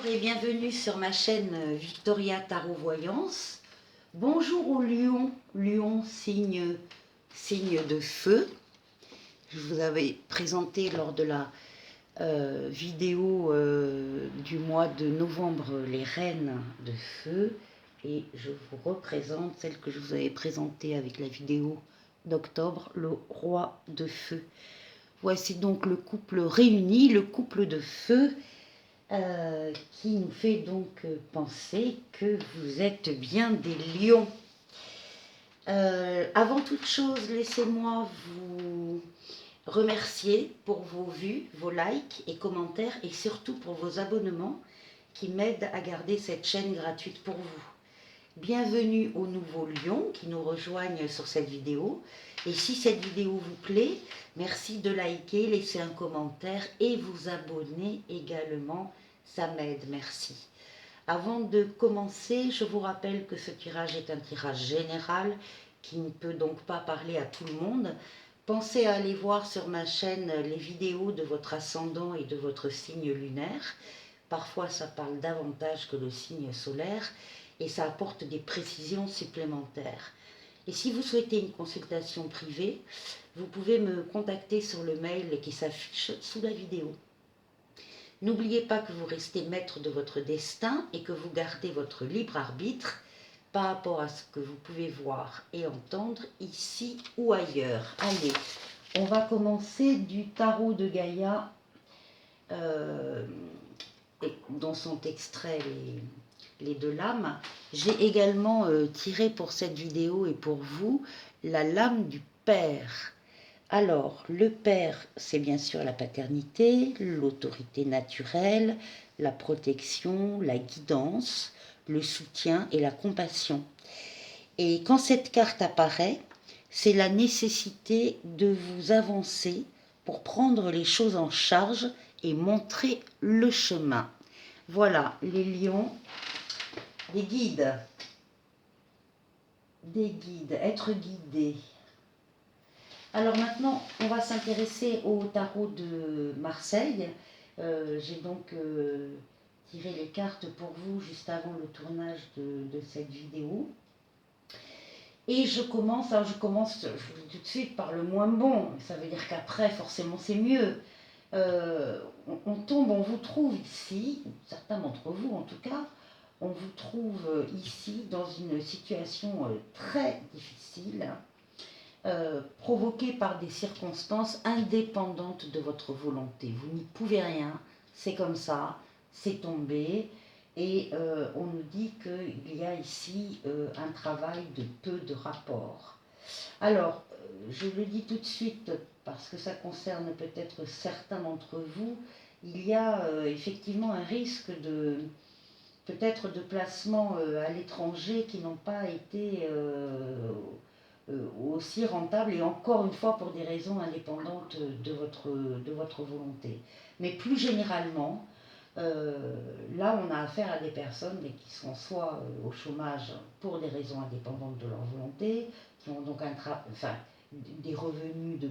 et bienvenue sur ma chaîne Victoria Tarot Voyance. Bonjour aux lions, lion signe de feu. Je vous avais présenté lors de la vidéo du mois de novembre les reines de feu. Et je vous représente celle que je vous avais présentée avec la vidéo d'octobre, le roi de feu. Voici donc le couple réuni, le couple de feu. Qui nous fait donc penser que vous êtes bien des lions. Avant toute chose, laissez-moi vous remercier pour vos vues, vos likes et commentaires et surtout pour vos abonnements qui m'aident à garder cette chaîne gratuite pour vous. Bienvenue aux nouveaux lions qui nous rejoignent sur cette vidéo. Et si cette vidéo vous plaît, merci de liker, laisser un commentaire et vous abonner également. Ça m'aide, merci. Avant de commencer, je vous rappelle que ce tirage est un tirage général qui ne peut donc pas parler à tout le monde. Pensez à aller voir sur ma chaîne les vidéos de votre ascendant et de votre signe lunaire. Parfois, ça parle davantage que le signe solaire et ça apporte des précisions supplémentaires. Et si vous souhaitez une consultation privée, vous pouvez me contacter sur le mail qui s'affiche sous la vidéo. N'oubliez pas que vous restez maître de votre destin et que vous gardez votre libre arbitre par rapport à ce que vous pouvez voir et entendre ici ou ailleurs. Allez, on va commencer du tarot de Gaïa, dont sont extraits les deux lames. J'ai également tiré pour cette vidéo et pour vous la lame du père. Alors, le père, c'est bien sûr la paternité, l'autorité naturelle, la protection, la guidance, le soutien et la compassion. Et quand cette carte apparaît, c'est la nécessité de vous avancer pour prendre les choses en charge et montrer le chemin. Voilà, les lions, des guides, être guidés. Alors maintenant, on va s'intéresser au tarot de Marseille. J'ai donc tiré les cartes pour vous juste avant le tournage de cette vidéo. Et je commence, je vous dis tout de suite, par le moins bon. Ça veut dire qu'après, forcément, c'est mieux. On vous trouve ici, certains d'entre vous en tout cas, on vous trouve ici dans une situation très difficile. Provoquée par des circonstances indépendantes de votre volonté. Vous n'y pouvez rien, c'est comme ça, c'est tombé. Et on nous dit qu'il y a ici un travail de peu de rapport. Alors, je le dis tout de suite, parce que ça concerne peut-être certains d'entre vous, il y a effectivement un risque de peut-être de placement à l'étranger qui n'ont pas été aussi rentable et encore une fois pour des raisons indépendantes de votre volonté. Mais plus généralement, là on a affaire à des personnes qui sont soit au chômage pour des raisons indépendantes de leur volonté, qui ont donc des revenus de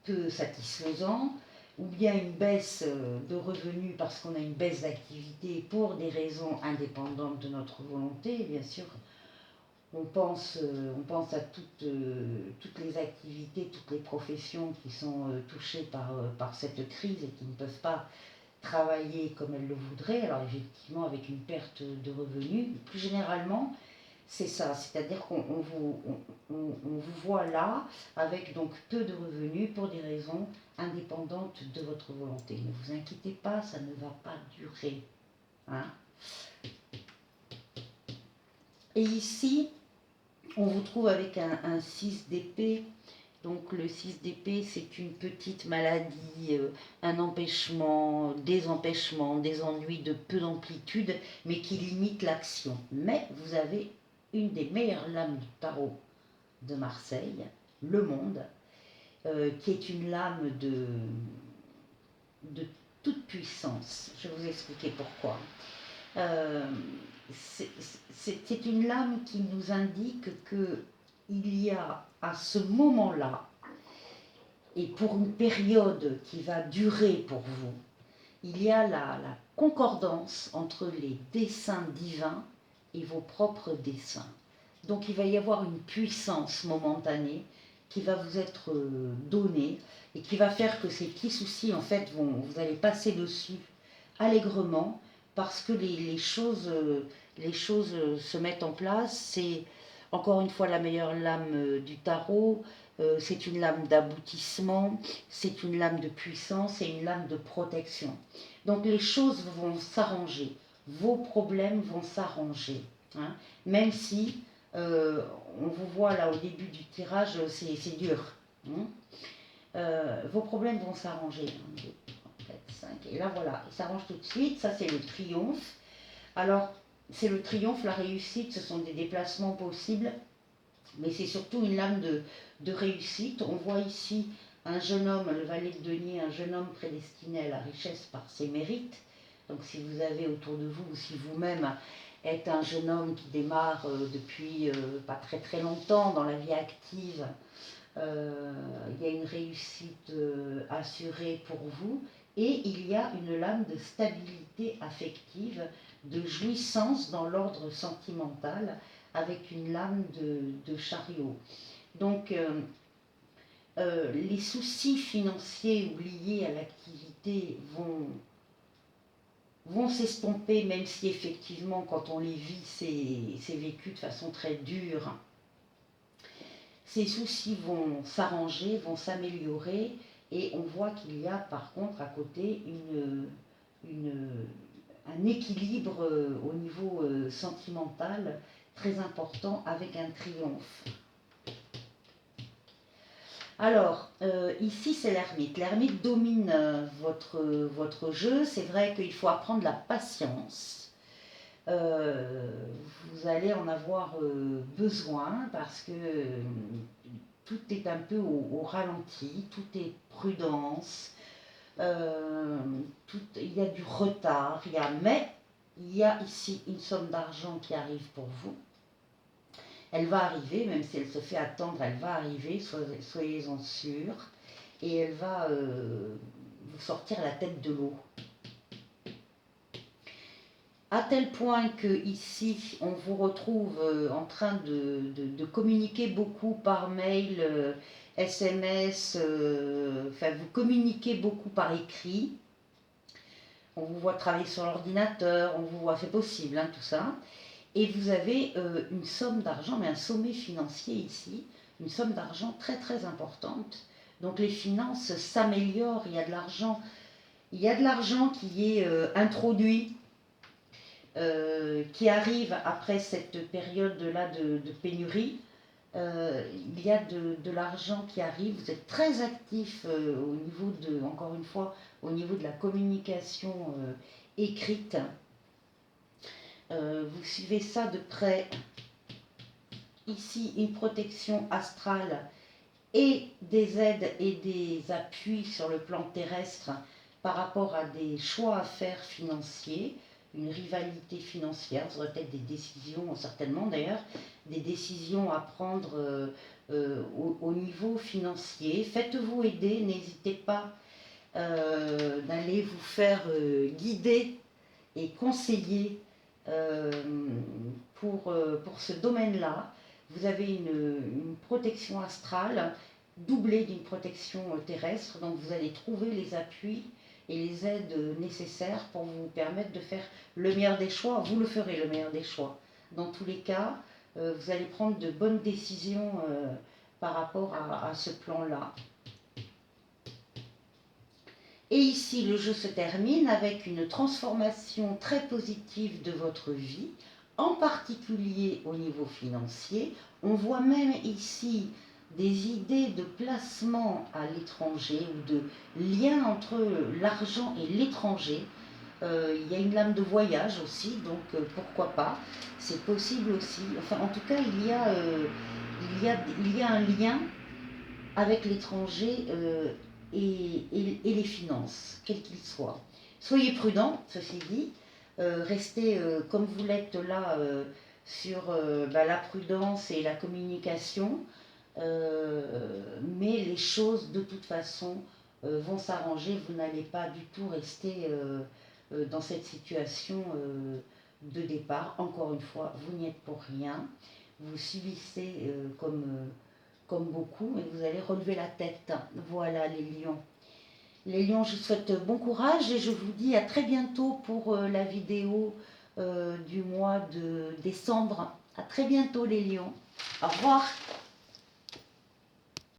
peu satisfaisants, ou bien une baisse de revenus parce qu'on a une baisse d'activité pour des raisons indépendantes de notre volonté, bien sûr. On pense à toutes les activités, toutes les professions qui sont touchées par cette crise et qui ne peuvent pas travailler comme elles le voudraient. Alors effectivement avec une perte de revenus. Plus généralement, c'est ça, c'est-à-dire qu'on vous voit là avec donc peu de revenus pour des raisons indépendantes de votre volonté. Ne vous inquiétez pas, ça ne va pas durer. Hein. Et ici, on vous trouve avec un 6 d'épée. Donc le 6 d'épée, c'est une petite maladie, un empêchement, des ennuis de peu d'amplitude, mais qui limite l'action. Mais vous avez une des meilleures lames du tarot de Marseille, le Monde, qui est une lame de toute puissance. Je vais vous expliquer pourquoi. C'est une lame qui nous indique qu'il y a à ce moment-là, et pour une période qui va durer pour vous, il y a la concordance entre les desseins divins et vos propres desseins. Donc il va y avoir une puissance momentanée qui va vous être donnée et qui va faire que ces petits soucis, en fait, vous allez passer dessus allègrement parce que les choses se mettent en place. C'est encore une fois la meilleure lame du tarot. C'est une lame d'aboutissement, c'est une lame de puissance et une lame de protection. Donc les choses vont s'arranger, vos problèmes vont s'arranger. Hein, même si on vous voit là au début du tirage, c'est dur. Hein. Vos problèmes vont s'arranger. 1, 2, 3, 4, 5. Et là voilà, ils s'arrangent tout de suite. Ça c'est le triomphe. Alors c'est le triomphe, la réussite, ce sont des déplacements possibles. Mais c'est surtout une lame de réussite. On voit ici un jeune homme, le valet de denier, un jeune homme prédestiné à la richesse par ses mérites. Donc si vous avez autour de vous, ou si vous-même êtes un jeune homme qui démarre depuis pas très très longtemps dans la vie active, il y a une réussite assurée pour vous. Et il y a une lame de stabilité affective, de jouissance dans l'ordre sentimental, avec une lame de chariot. Donc, les soucis financiers ou liés à l'activité vont s'estomper, même si effectivement, quand on les vit, c'est vécu de façon très dure. Ces soucis vont s'arranger, vont s'améliorer, et on voit qu'il y a par contre à côté un équilibre au niveau sentimental très important avec un triomphe. Alors, ici c'est l'ermite. L'ermite domine votre jeu. C'est vrai qu'il faut apprendre la patience. Vous allez en avoir besoin parce que tout est un peu au ralenti, tout est prudence, il y a du retard, mais il y a ici une somme d'argent qui arrive pour vous. Elle va arriver, même si elle se fait attendre, elle va arriver, soyez-en sûrs, et elle va vous sortir la tête de l'eau. À tel point que ici, on vous retrouve en train de communiquer beaucoup par mail, SMS, enfin vous communiquez beaucoup par écrit. On vous voit travailler sur l'ordinateur, on vous voit, c'est possible, hein, tout ça. Et vous avez une somme d'argent, mais un sommet financier ici, une somme d'argent très très importante. Donc les finances s'améliorent, il y a de l'argent qui est introduit, qui arrive après cette période-là de pénurie. Il y a de l'argent qui arrive, vous êtes très actif au niveau encore une fois, au niveau de la communication écrite. Vous suivez ça de près. Ici, une protection astrale et des aides et des appuis sur le plan terrestre par rapport à des choix à faire financiers, une rivalité financière, ça aurait peut-être des décisions, certainement d'ailleurs, des décisions à prendre au niveau financier. Faites-vous aider, n'hésitez pas d'aller vous faire guider et conseiller pour ce domaine-là. Vous avez une protection astrale doublée d'une protection terrestre, donc vous allez trouver les appuis et les aides nécessaires pour vous permettre de faire le meilleur des choix. Vous le ferez, le meilleur des choix. Dans tous les cas, vous allez prendre de bonnes décisions par rapport à ce plan-là. Et ici, le jeu se termine avec une transformation très positive de votre vie, en particulier au niveau financier. On voit même ici des idées de placement à l'étranger ou de lien entre l'argent et l'étranger. Il y a une lame de voyage aussi, donc pourquoi pas, c'est possible aussi. Enfin, en tout cas, il y a un lien avec l'étranger et les finances, quels qu'ils soient. Soyez prudents, ceci dit, restez comme vous l'êtes là sur la prudence et la communication, mais les choses de toute façon vont s'arranger. Vous n'allez pas du tout rester dans cette situation de départ. Encore une fois, vous n'y êtes pour rien. Vous subissez comme beaucoup, et vous allez relever la tête. Voilà les lions. Les lions, je vous souhaite bon courage et je vous dis à très bientôt pour la vidéo du mois de décembre. À très bientôt les lions. Au revoir.